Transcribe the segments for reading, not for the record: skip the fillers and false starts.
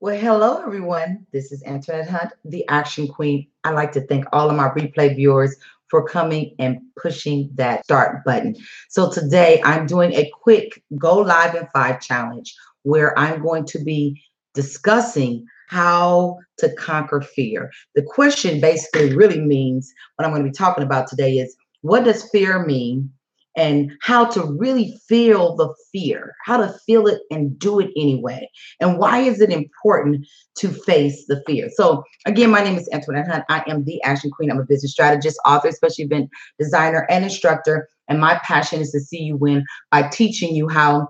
Well, hello, everyone. This is Antoinette Hunt, the Action Queen. I'd like to thank all of my replay viewers for coming and pushing that start button. So, today I'm doing a quick Go Live in 5 challenge where I'm going to be discussing how to conquer fear. The question basically really means what I'm going to be talking about today is what does fear mean? And how to really feel the fear, how to feel it and do it anyway. And why is it important to face the fear? So, again, my name is Antoinette Hunt. I am the Action Queen. I'm a business strategist, author, special event designer, and instructor. And my passion is to see you win by teaching you how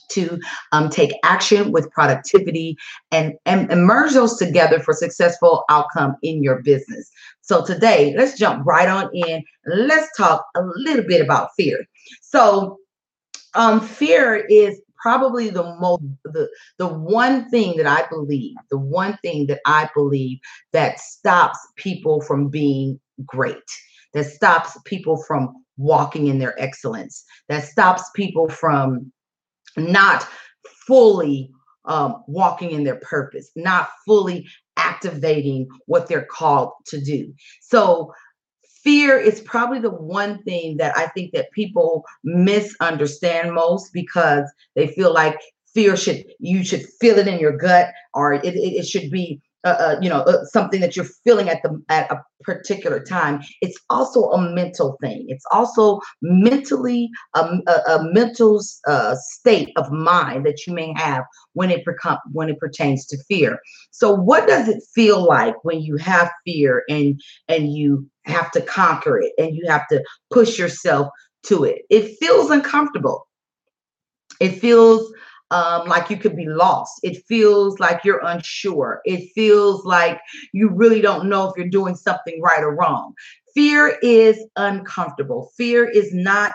to take action with productivity and merge those together for successful outcome in your business. So today, let's jump right on in. Let's talk a little bit about fear. So fear is probably the one thing that I believe, that stops people from being great, that stops people from walking in their excellence, that stops people from not fully walking in their purpose, not fully activating what they're called to do. So fear is probably the one thing that I think that people misunderstand most because they feel like fear should you should feel it in your gut or it should be something that you're feeling at a particular time. It's also a mental thing. It's also mentally a mental state of mind that you may have when it pertains to fear. So what does it feel like when you have fear and you have to conquer it and you have to push yourself to it? It feels uncomfortable. It feels like you could be lost. It feels like you're unsure. It feels like you really don't know if you're doing something right or wrong. Fear is uncomfortable. Fear is not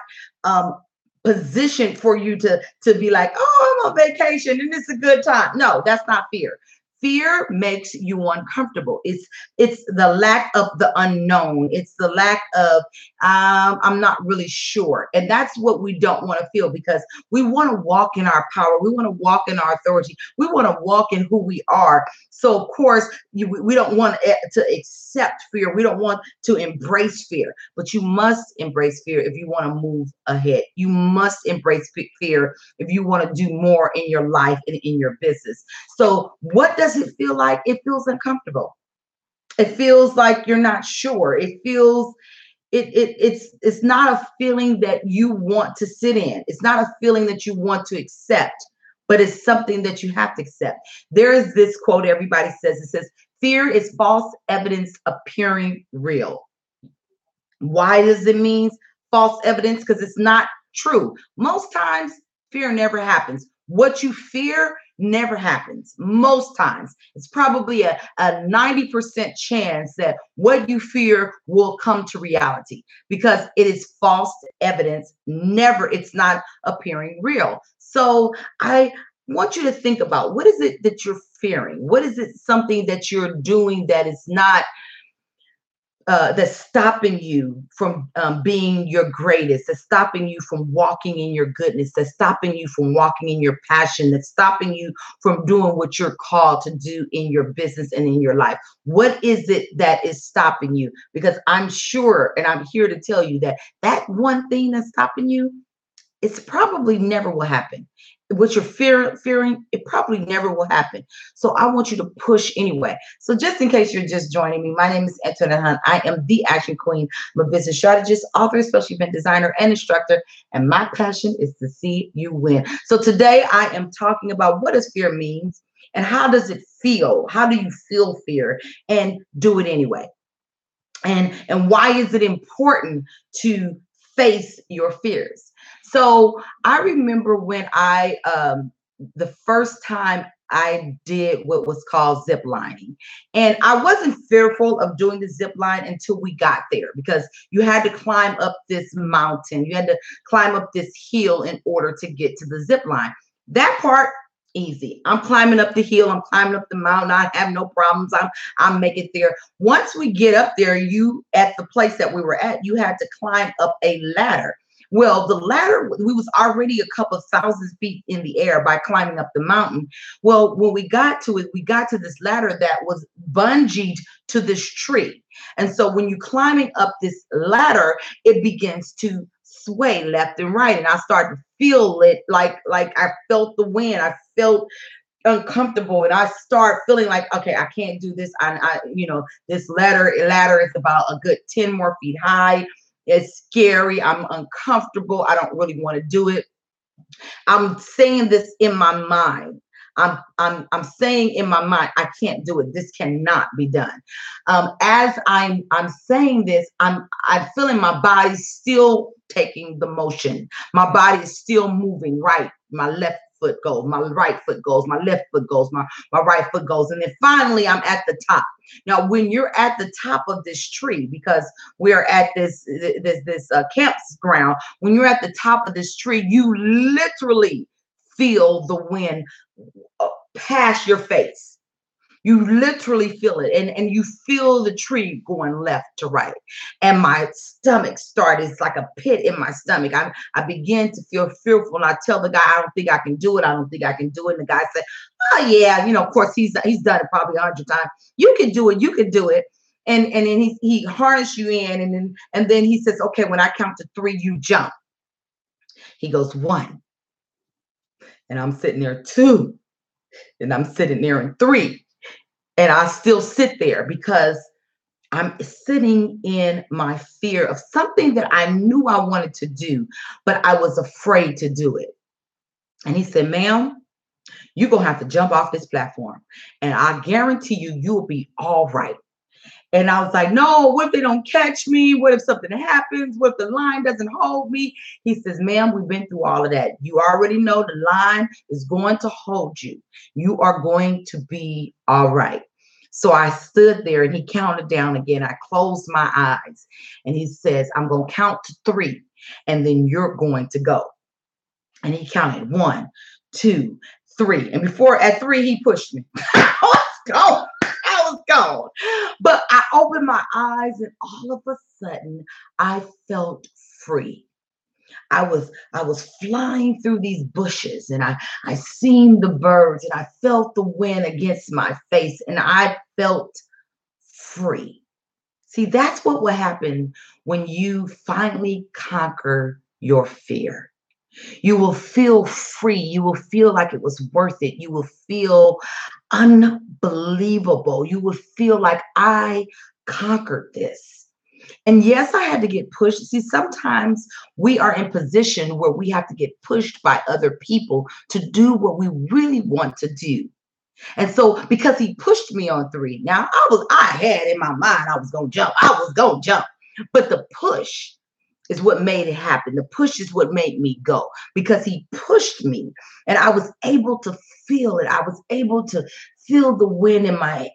positioned for you to be like, oh, I'm on vacation and it's a good time. No, that's not fear. Fear makes you uncomfortable. It's the lack of the unknown. It's the lack of I'm not really sure, and that's what we don't want to feel because we want to walk in our power. We want to walk in our authority. We want to walk in who we are. So of course we don't want to accept fear. We don't want to embrace fear, but you must embrace fear if you want to move ahead. You must embrace fear if you want to do more in your life and in your business. So what does it feel like? It feels uncomfortable. It feels like you're not sure. It feels it's not a feeling that you want to sit in. It's not a feeling that you want to accept, but it's something that you have to accept. There is this quote everybody says. It says, "Fear is false evidence appearing real." Why does it mean false evidence? Because it's not true. Most times, fear never happens. What you fear never happens. Most times, it's probably a 90% chance that what you fear will come to reality because it is false evidence. Never, it's not appearing real. So I want you to think about what is it that you're fearing? What is it something that you're doing that is not that's stopping you from being your greatest, that's stopping you from walking in your goodness, that's stopping you from walking in your passion, that's stopping you from doing what you're called to do in your business and in your life? What is it that is stopping you? Because I'm sure, and I'm here to tell you that that one thing that's stopping you, it's probably never will happen. What you're fearing, it probably never will happen. So I want you to push anyway. So just in case you're just joining me, my name is Antoinette Hunt. I am the Action Queen. I'm a business strategist, author, special event designer, and instructor. And my passion is to see you win. So today I am talking about what does fear means and how does it feel? How do you feel fear and do it anyway? And why is it important to face your fears? So I remember when I the first time I did what was called zip lining. And I wasn't fearful of doing the zip line until we got there because you had to climb up this mountain. You had to climb up this hill in order to get to the zip line. That part easy. I'm climbing up the hill, I'm climbing up the mountain. I have no problems. I'm making it there. Once we get up there, you at the place that we were at, you had to climb up a ladder. Well, the ladder, we was already a couple thousand feet in the air by climbing up the mountain. Well, when we got to it, we got to this ladder that was bungeed to this tree. And so when you're climbing up this ladder, it begins to sway left and right. And I started to feel it like I felt the wind. I felt uncomfortable, and I start feeling like, okay, I can't do this. This ladder is about a good 10 more feet high. It's scary. I'm uncomfortable. I don't really want to do it. I'm saying this in my mind. I'm saying in my mind, I can't do it. This cannot be done. As I'm saying this, I'm feeling my body still taking the motion. My body is still moving. Right, my left foot goes, my right foot goes, my left foot goes, my right foot goes, and then finally I'm at the top. Now, when you're at the top of this tree, because we're at this campground, when you're at the top of this tree, you literally feel the wind past your face. You literally feel it, and you feel the tree going left to right. And my stomach started, it's like a pit in my stomach. I began to feel fearful, and I tell the guy, I don't think I can do it. I don't think I can do it. And the guy said, oh yeah, of course he's done it probably 100 times. You can do it. You can do it. And then he harnessed you in, and then he says, okay, when I count to 3, you jump. He goes 1, and I'm sitting there 2, and I'm sitting there in 3. And I still sit there because I'm sitting in my fear of something that I knew I wanted to do, but I was afraid to do it. And he said, ma'am, you're going to have to jump off this platform. And I guarantee you'll be all right. And I was like, no, what if they don't catch me? What if something happens? What if the line doesn't hold me? He says, ma'am, we've been through all of that. You already know the line is going to hold you. You are going to be all right. So I stood there, and he counted down again. I closed my eyes, and he says, I'm going to count to 3, and then you're going to go. And he counted 1, 2, 3. And at 3, he pushed me. I was gone. But I opened my eyes, and all of a sudden I felt free. I was flying through these bushes, and I seen the birds, and I felt the wind against my face, and I felt free. See, that's what will happen when you finally conquer your fear. You will feel free. You will feel like it was worth it. You will feel unbelievable. You will feel like I conquered this. And yes, I had to get pushed. See, sometimes we are in position where we have to get pushed by other people to do what we really want to do. And so because he pushed me on 3, now I had in my mind I was going to jump. I was going to jump. But the push is what made it happen. The push is what made me go, because he pushed me, and I was able to feel it. I was able to feel the wind in my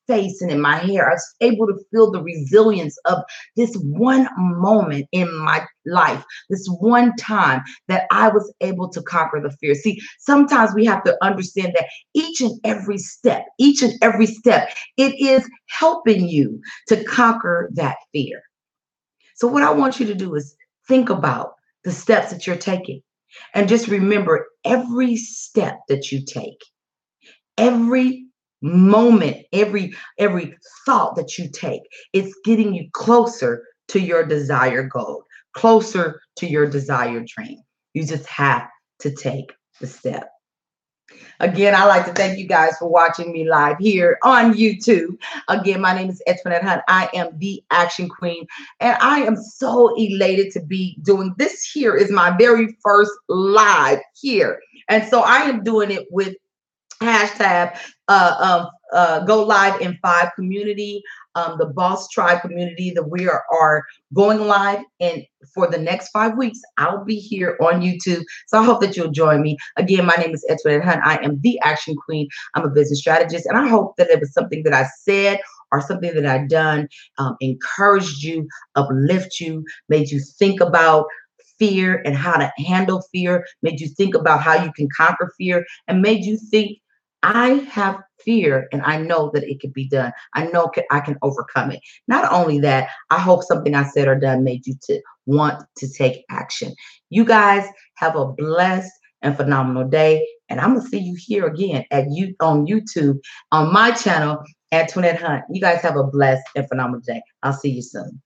face and in my hair. I was able to feel the resilience of this one moment in my life, this one time that I was able to conquer the fear. See, sometimes we have to understand that each and every step, it is helping you to conquer that fear. So what I want you to do is think about the steps that you're taking, and just remember every step that you take, every moment, every thought that you take, it's getting you closer to your desired goal, closer to your desired dream. You just have to take the step. Again, I'd like to thank you guys for watching me live here on YouTube. Again, my name is Etwinette Hunt. I am the Action Queen, and I am so elated to be doing this. Here is my very first live here. And so I am doing it with hashtag Go Live in 5 community, the Boss Tribe community, that we are going live. And for the next 5 weeks, I'll be here on YouTube. So I hope that you'll join me. Again, my name is Etwinette Hunt. I am the Action Queen. I'm a business strategist. And I hope that it was something that I said or something that I done encouraged you, uplift you, made you think about fear and how to handle fear, made you think about how you can conquer fear, and made you think I have fear and I know that it can be done. I know I can overcome it. Not only that, I hope something I said or done made you to want to take action. You guys have a blessed and phenomenal day. And I'm gonna see you here again at you on YouTube on my channel, Antoinette Hunt. You guys have a blessed and phenomenal day. I'll see you soon.